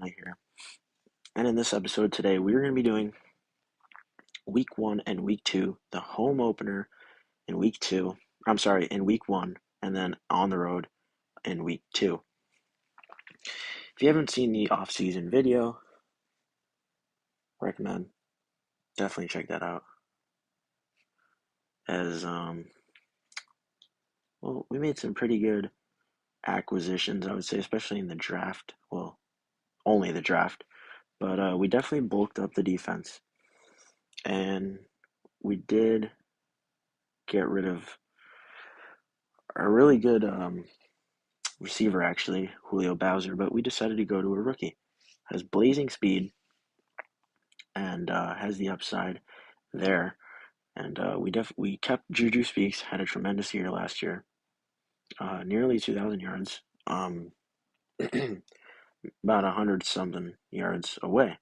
Knight here. And in this episode today, we're going to be doing week 1 and week 2, the home opener in week 2. I'm sorry, in week 1, and then on the road in week 2. If you haven't seen the off-season video, recommend definitely check that out. As well, we made some pretty good acquisitions, I would say, especially in the draft. Well, only the draft, but we definitely bulked up the defense, and we did get rid of a really good receiver, actually, Julio Bowser, but we decided to go to a rookie. Has blazing speed and has the upside there. And we kept Juju Speaks, had a tremendous year last year, nearly 2,000 yards, about 100 something yards away.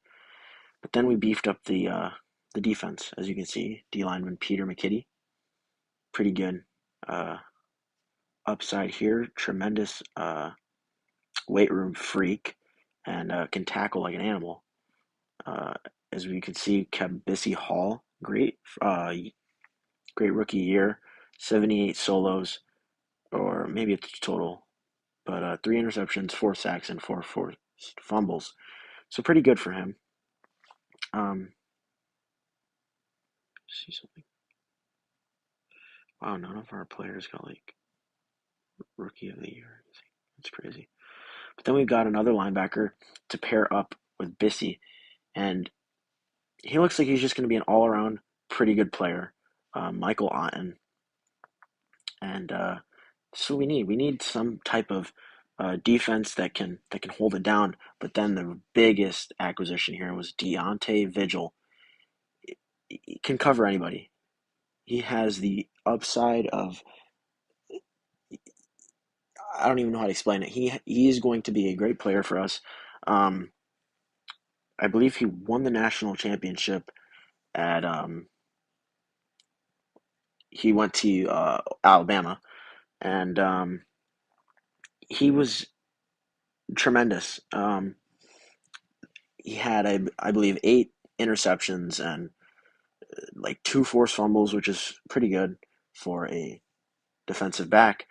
But then we beefed up the defense, as you can see. D lineman Peter McKitty, pretty good. Upside here, tremendous weight room freak, and can tackle like an animal. Uh, as we can see, Kebisi Hall, great rookie year, 78 solos, or maybe it's total, but 3 interceptions, 4 sacks, and four forced fumbles. So pretty good for him. See something. Wow, none of our players got like rookie of the year. That's crazy. But then we've got another linebacker to pair up with Bissy, and he looks like he's just going to be an all-around pretty good player, Michael Otten. And so we need some type of defense that can hold it down. But then the biggest acquisition here was Deontay Vigil. He can cover anybody. He has the upside of, I don't even know how to explain it. He is going to be a great player for us. Um, I believe he won the national championship at he went to Alabama, and he was tremendous. He had, I believe, 8 interceptions and like 2 forced fumbles, which is pretty good for a defensive back.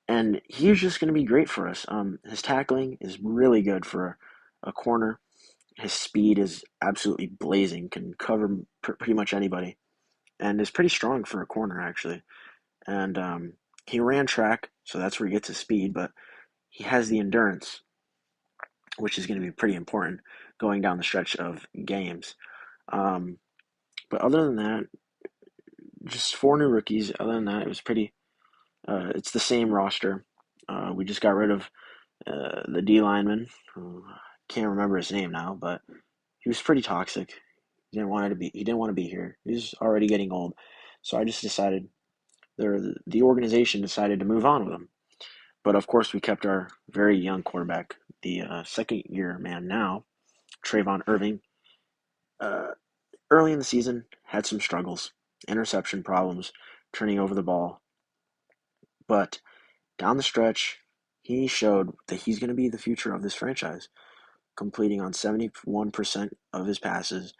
And he's just going to be great for us. His tackling is really good for a corner. His speed is absolutely blazing, can cover pretty much anybody, and is pretty strong for a corner, actually. And he ran track, so that's where he gets his speed, but he has the endurance, which is going to be pretty important going down the stretch of games. Um, but other than that, just 4 new rookies. Other than that, it was pretty. It's the same roster. We just got rid of the D lineman. Can't remember his name now, but he was pretty toxic. He didn't want to be. He didn't want to be here. He was already getting old, so I just decided. The organization decided to move on with him. But of course, we kept our very young quarterback, the second-year man now, Trayvon Irving. Uh, Early in the season, had some struggles, interception problems, turning over the ball, but down the stretch, he showed that he's going to be the future of this franchise, completing on 71% of his passes,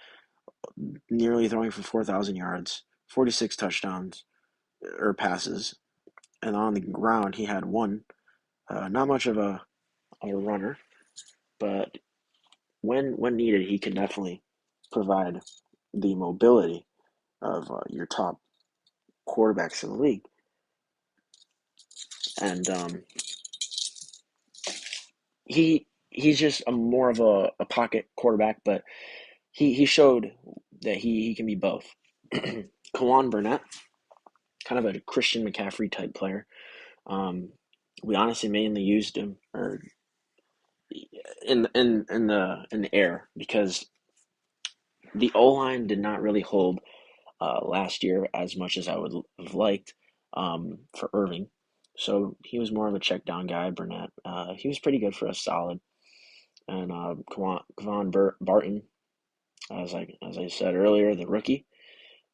nearly throwing for 4,000 yards, 46 touchdowns or passes, and on the ground he had one. Not much of a runner, but when needed, he can definitely provide the mobility of your top quarterbacks in the league. And he's just more of a pocket quarterback, but he showed that he can be both. Kawan Burnett, kind of a Christian McCaffrey type player. Um, we honestly mainly used him or in the air because the O line did not really hold last year as much as I would have liked for Irving. So he was more of a check down guy. Burnett, he was pretty good for us, solid. And Kavon Barton, as I said earlier, the rookie.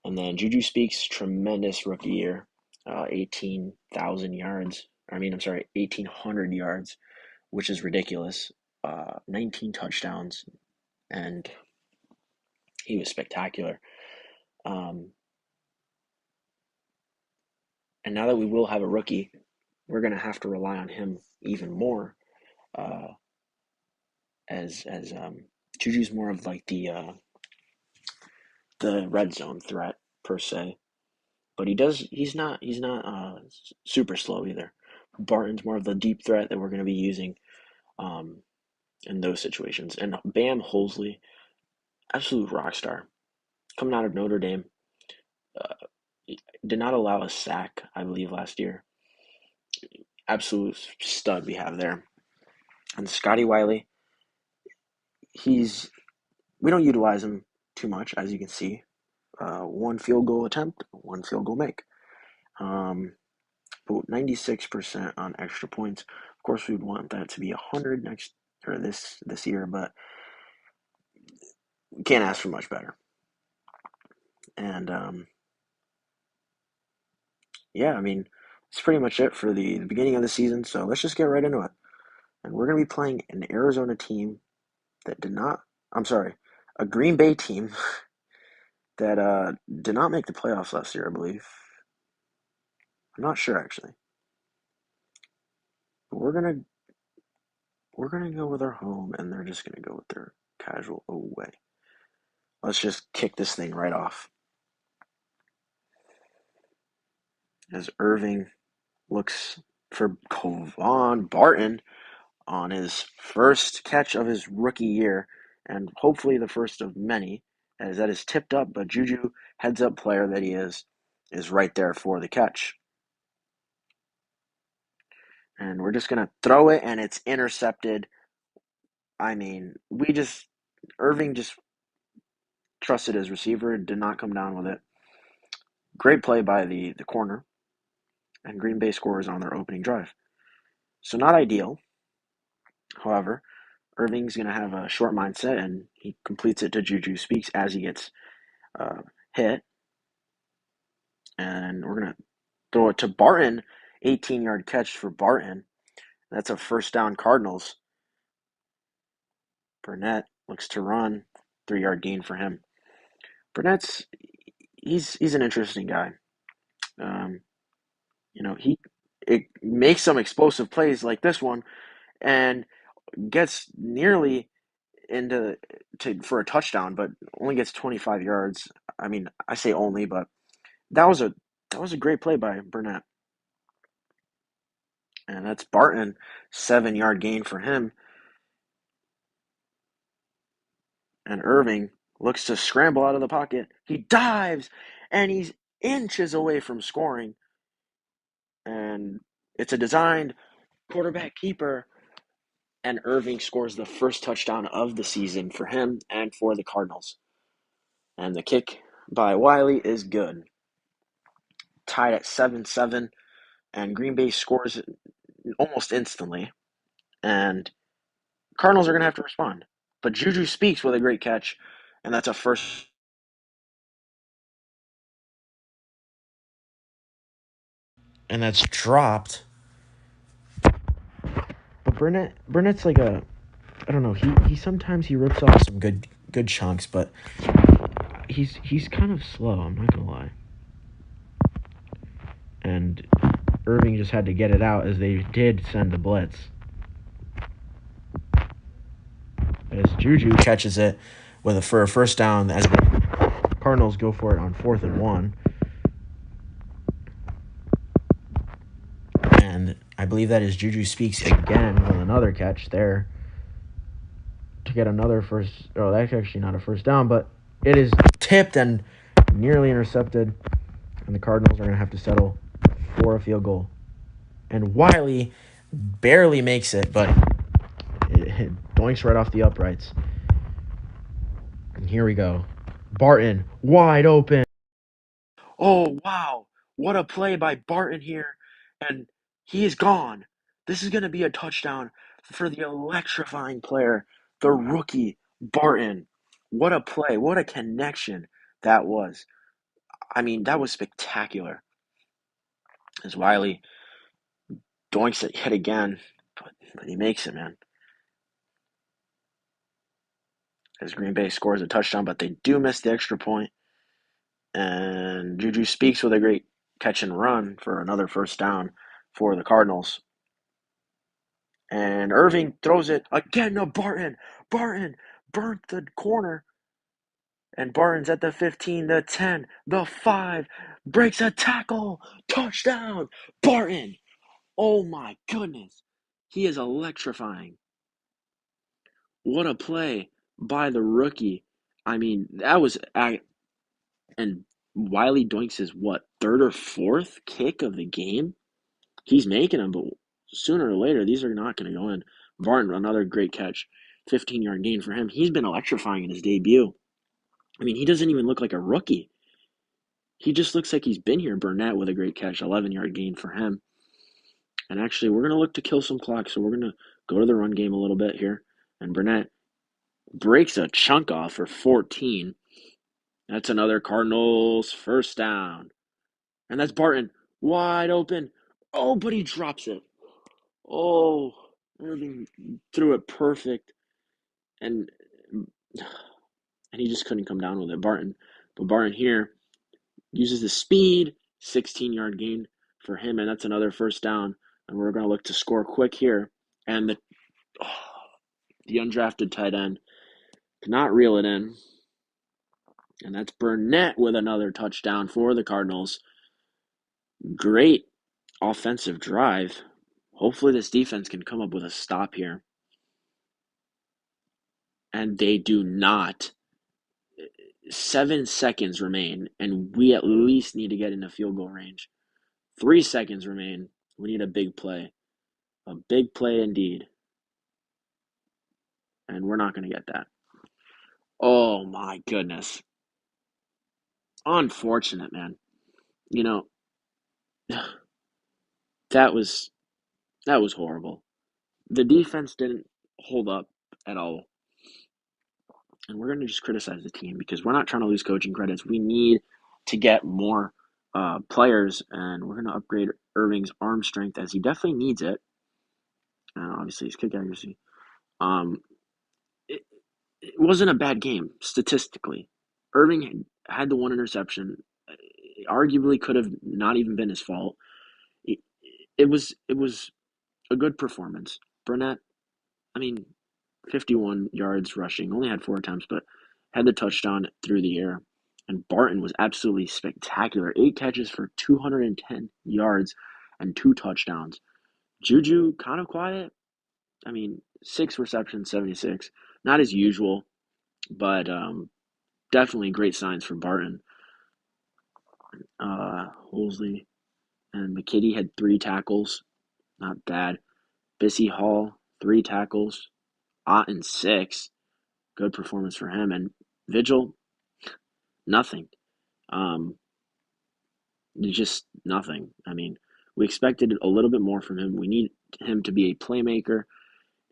And then Juju Speaks, tremendous rookie year, 18,000 yards. I mean, I'm sorry, 1,800 yards, which is ridiculous. 19 touchdowns, and he was spectacular. Um, and now that we will have a rookie, we're going to have to rely on him even more, uh, as Juju's more of like the red zone threat per se. But he's not super slow either. Barton's more of the deep threat that we're going to be using um, in those situations. And Bam Holsley, absolute rock star, coming out of Notre Dame, uh, did not allow a sack, I believe, last year. Absolute stud we have there. And Scotty Wiley, he's we don't utilize him too much, as you can see. One field goal attempt, one field goal make. Um, but 96% on extra points. Of course, we'd want that to be 100 next or this year, but we can't ask for much better. And yeah, I mean, it's pretty much it for the beginning of the season. So let's just get right into it. And we're going to be playing an Arizona team that did not. I'm sorry, a Green Bay team that did not make the playoffs last year, I believe. I'm not sure actually. But we're gonna go with our home, and they're just gonna go with their casual away. Let's just kick this thing right off. As Irving looks for Kovan Barton on his first catch of his rookie year, and hopefully the first of many, as that is tipped up, but Juju, heads up player that he is right there for the catch. And we're just going to throw it, and it's intercepted. I mean, Irving just trusted his receiver, did not come down with it. Great play by the corner, and Green Bay scores on their opening drive. So, not ideal. However, Irving's going to have a short mindset, and he completes it to Juju Speaks as he gets hit. And we're going to throw it to Barton. 18-yard catch for Barton. That's a first down Cardinals. Burnett looks to run. 3-yard gain for him. Burnett's he's an interesting guy. Um, he it makes some explosive plays like this one and gets nearly into for a touchdown, but only gets 25 yards. I mean, I say only, but that was a great play by Burnett, and that's Barton, 7-yard gain for him, and Irving looks to scramble out of the pocket. He dives, and he's inches away from scoring, and it's a designed quarterback keeper. And Irving scores the first touchdown of the season for him and for the Cardinals. And the kick by Wiley is good. Tied at 7-7, and Green Bay scores almost instantly. And Cardinals are going to have to respond. But Juju Speaks with a great catch, and that's a first. And that's dropped. But Burnett's like I don't know. He sometimes he rips off some good chunks, but he's kind of slow. I'm not gonna lie. And Irving just had to get it out as they did send the blitz. As Juju catches it for a first down, as the Cardinals go for it on 4th and 1. And I believe that is Juju Speaks again with another catch there to get another first. Oh, that's actually not a first down, but it is tipped and nearly intercepted. And the Cardinals are going to have to settle for a field goal. And Wiley barely makes it, but it doinks right off the uprights. And here we go. Barton, wide open. Oh, wow. What a play by Barton here. And he is gone. This is going to be a touchdown for the electrifying player, the rookie, Barton. What a play. What a connection that was. I mean, that was spectacular. As Wiley doinks it yet again, but he makes it, man. as Green Bay scores a touchdown, but they do miss the extra point. And Juju Speaks with a great catch and run for another first down for the Cardinals. And Irving throws it again to Barton. Barton burnt the corner. And Barton's at the 15, the 10, the 5, breaks a tackle, touchdown, Barton. Oh my goodness. He is electrifying. What a play by the rookie. I mean, that was, and Wiley Doinks is what, third or fourth kick of the game? He's making them, but sooner or later, these are not going to go in. Barton, another great catch. 15-yard gain for him. He's been electrifying in his debut. I mean, he doesn't even look like a rookie. He just looks like he's been here. Burnett with a great catch, 11-yard gain for him. And actually, we're going to look to kill some clock, so we're going to go to the run game a little bit here. And Burnett breaks a chunk off for 14. That's another Cardinals first down. And that's Barton, wide open. Oh, but he drops it. Oh, Irving threw it perfect. And he just couldn't come down with it, Barton. But Barton here uses the speed, 16-yard gain for him, and that's another first down. And we're going to look to score quick here. And the undrafted tight end cannot reel it in. And that's Burnett with another touchdown for the Cardinals. Great offensive drive. Hopefully this defense can come up with a stop here. And they do not. 7 seconds remain, and we at least need to get into field goal range. 3 seconds remain. We need a big play. A big play indeed. And we're not going to get that. Oh my goodness. Unfortunate, man. You know, that was horrible. The defense didn't hold up at all. And we're going to just criticize the team because we're not trying to lose coaching credits. We need to get more players, and we're going to upgrade Irving's arm strength as he definitely needs it. Obviously, his kick accuracy. It, it wasn't a bad game statistically. Irving had the one interception. It arguably could have not even been his fault. It was a good performance. Burnett, I mean, 51 yards rushing, only had 4 attempts, but had the touchdown through the air. And Barton was absolutely spectacular. 8 catches for 210 yards and 2 touchdowns. Juju, kind of quiet. I mean, 6 receptions, 76. Not as usual, but definitely great signs for Barton. Holsley and McKitty had 3 tackles. Not bad. Bissy Hall, 3 tackles. Otten, 6. Good performance for him. And Vigil, nothing. Just nothing. I mean, we expected a little bit more from him. We need him to be a playmaker,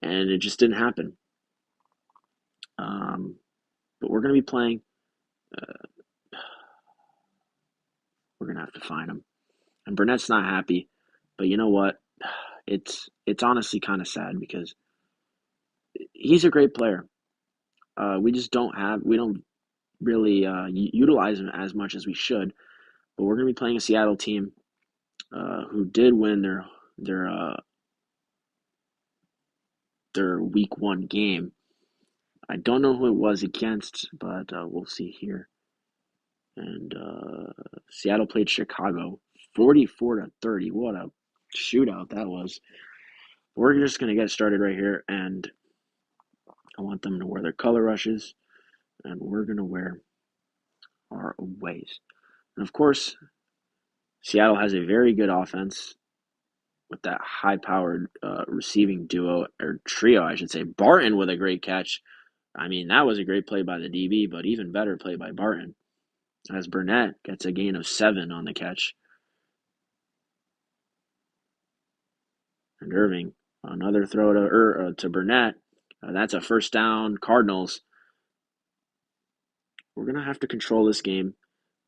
and it just didn't happen. But we're going to be playing. We're going to have to find him. And Burnett's not happy, but you know what? It's honestly kind of sad because he's a great player. We just don't really utilize him as much as we should. But we're going to be playing a Seattle team who did win their week 1 game. I don't know who it was against, but we'll see here. And Seattle played Chicago 44-30. What a shootout that was. We're just going to get started right here, and I want them to wear their color rushes, and we're going to wear our aways. And of course, Seattle has a very good offense with that high-powered receiving duo, or trio, I should say. Barton with a great catch. I mean, that was a great play by the DB, but even better play by Barton, as Burnett gets a gain of 7 on the catch. And Irving, another throw to Burnett. That's a first down, Cardinals. We're going to have to control this game.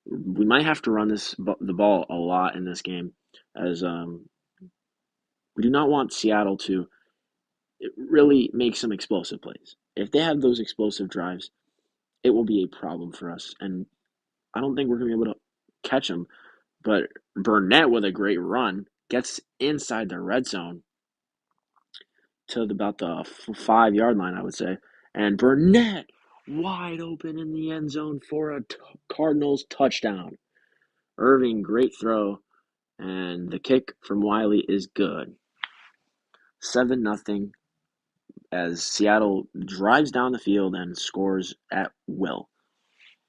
We might have to run the ball a lot in this game, as we do not want Seattle to really make some explosive plays. If they have those explosive drives, it will be a problem for us. And I don't think we're going to be able to catch them. But Burnett, with a great run, gets inside the red zone to about the 5 yard line, I would say. And Burnett wide open in the end zone for a Cardinals touchdown. Irving, great throw. And the kick from Wiley is good. 7-0 as Seattle drives down the field and scores at will.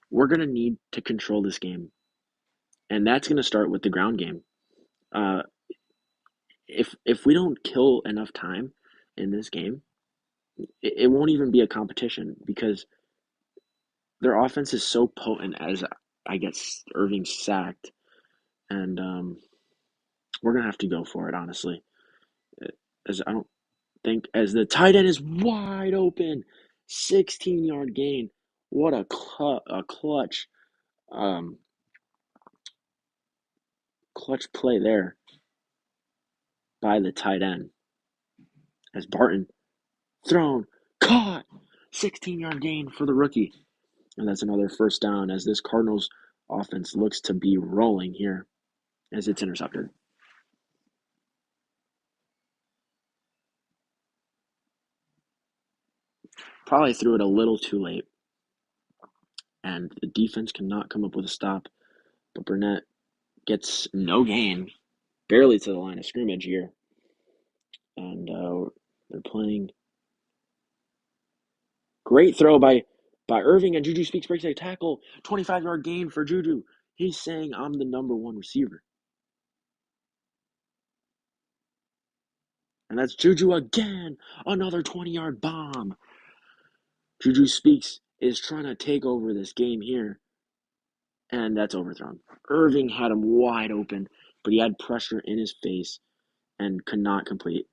We're going to need to control this game. And that's going to start with the ground game. Uh, if we don't kill enough time in this game, it won't even be a competition because their offense is so potent as I get Irving sacked. And we're going to have to go for it, honestly. As I don't think, as the tight end is wide open, 16-yard gain. What a clutch um, clutch play there by the tight end. As Barton thrown, caught, 16-yard gain for the rookie. And that's another first down as this Cardinals offense looks to be rolling here as it's intercepted. Probably threw it a little too late. And the defense cannot come up with a stop. But Burnett gets no gain, barely to the line of scrimmage here. And they're playing. Great throw by Irving, and Juju Speaks breaks a tackle. 25-yard gain for Juju. He's saying, I'm the number one receiver. And that's Juju again. Another 20-yard bomb. Juju Speaks is trying to take over this game here. And that's overthrown. Irving had him wide open, but he had pressure in his face and could not complete.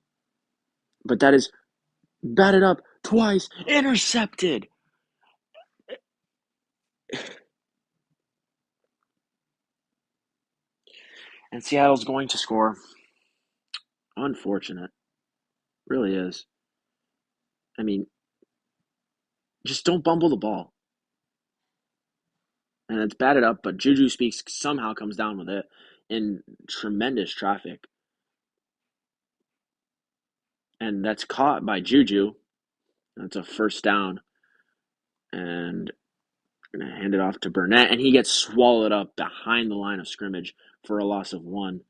But that is batted up twice. Intercepted. And Seattle's going to score. Unfortunate. Really is. I mean, just don't bumble the ball. And it's batted up, but Juju Speaks somehow comes down with it in tremendous traffic. And that's caught by Juju. That's a first down. And going to hand it off to Burnett, and he gets swallowed up behind the line of scrimmage for a loss of 1.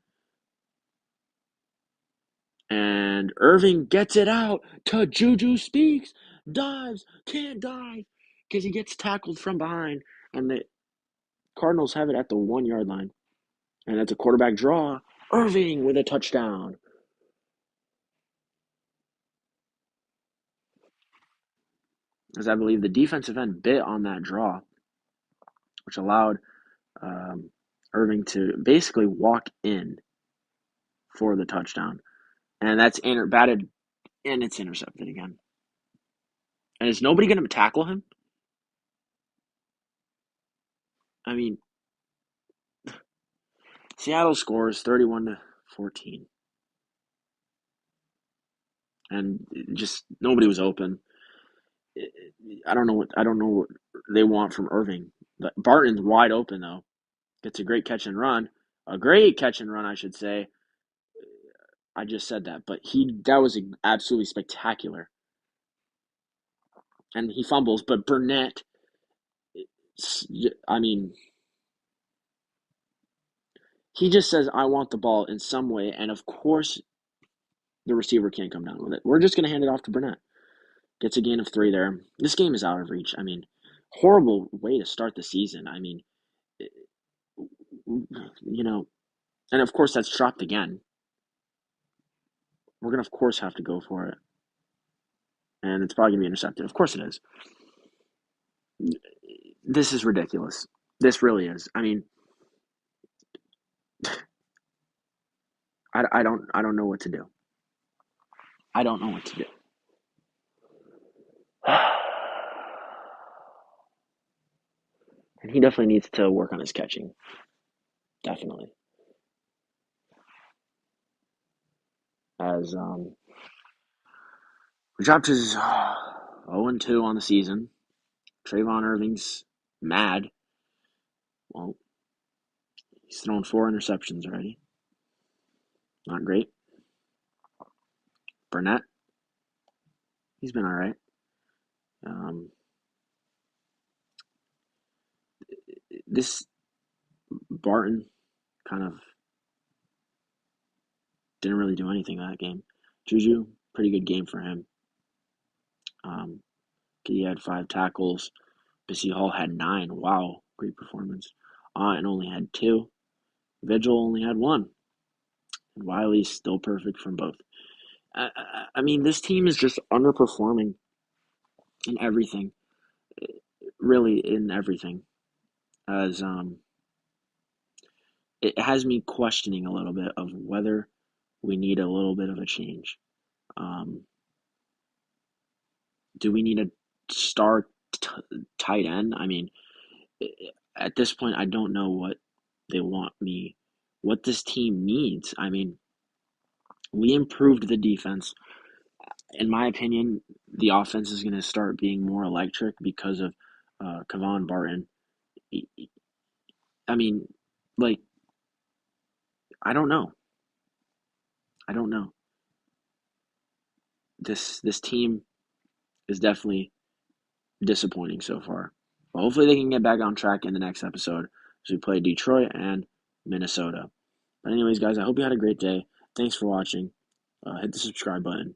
And Irving gets it out to Juju Speaks. Dives, can't dive because he gets tackled from behind. And the Cardinals have it at the 1 yard line. And that's a quarterback draw. Irving with a touchdown. As I believe the defensive end bit on that draw, which allowed Irving to basically walk in for the touchdown. And that's batted, and it's intercepted again. And is nobody going to tackle him? I mean, Seattle scores 31-14. And just nobody was open. I don't know what they want from Irving. But Barton's wide open though. Gets a great catch and run. A great catch and run, I should say. I just said that, but that was absolutely spectacular. And he fumbles, but Burnett, I mean, he just says, I want the ball in some way, and of course the receiver can't come down with it. We're just going to hand it off to Burnett. Gets a gain of 3 there. This game is out of reach. I mean, horrible way to start the season. I mean, you know, and of course that's dropped again. We're going to, of course, have to go for it. And it's probably going to be intercepted. Of course it is. This is ridiculous. This really is. I mean, I don't know what to do. I don't know what to do. And he definitely needs to work on his catching. Definitely. As We dropped his 0-2 on the season. Trayvon Irving's mad. Well, he's thrown 4 interceptions already. Not great. Burnett, he's been all right. This Barton kind of didn't really do anything that game. Juju, pretty good game for him. He had 5 tackles. Bissy Hall had 9. Wow, great performance. And only had 2. Vigil only had 1. And Wiley's still perfect from both. I mean, this team is just underperforming in everything. Really, in everything. As it has me questioning a little bit of whether we need a little bit of a change. Do we need a star tight end? I mean, at this point, I don't know what they want what this team needs. I mean, we improved the defense. In my opinion, the offense is going to start being more electric because of Kevon Barton. I mean, like, I don't know. This team is definitely disappointing so far. But hopefully they can get back on track in the next episode as we play Detroit and Minnesota. But anyways, guys, I hope you had a great day. Thanks for watching. Hit the subscribe button.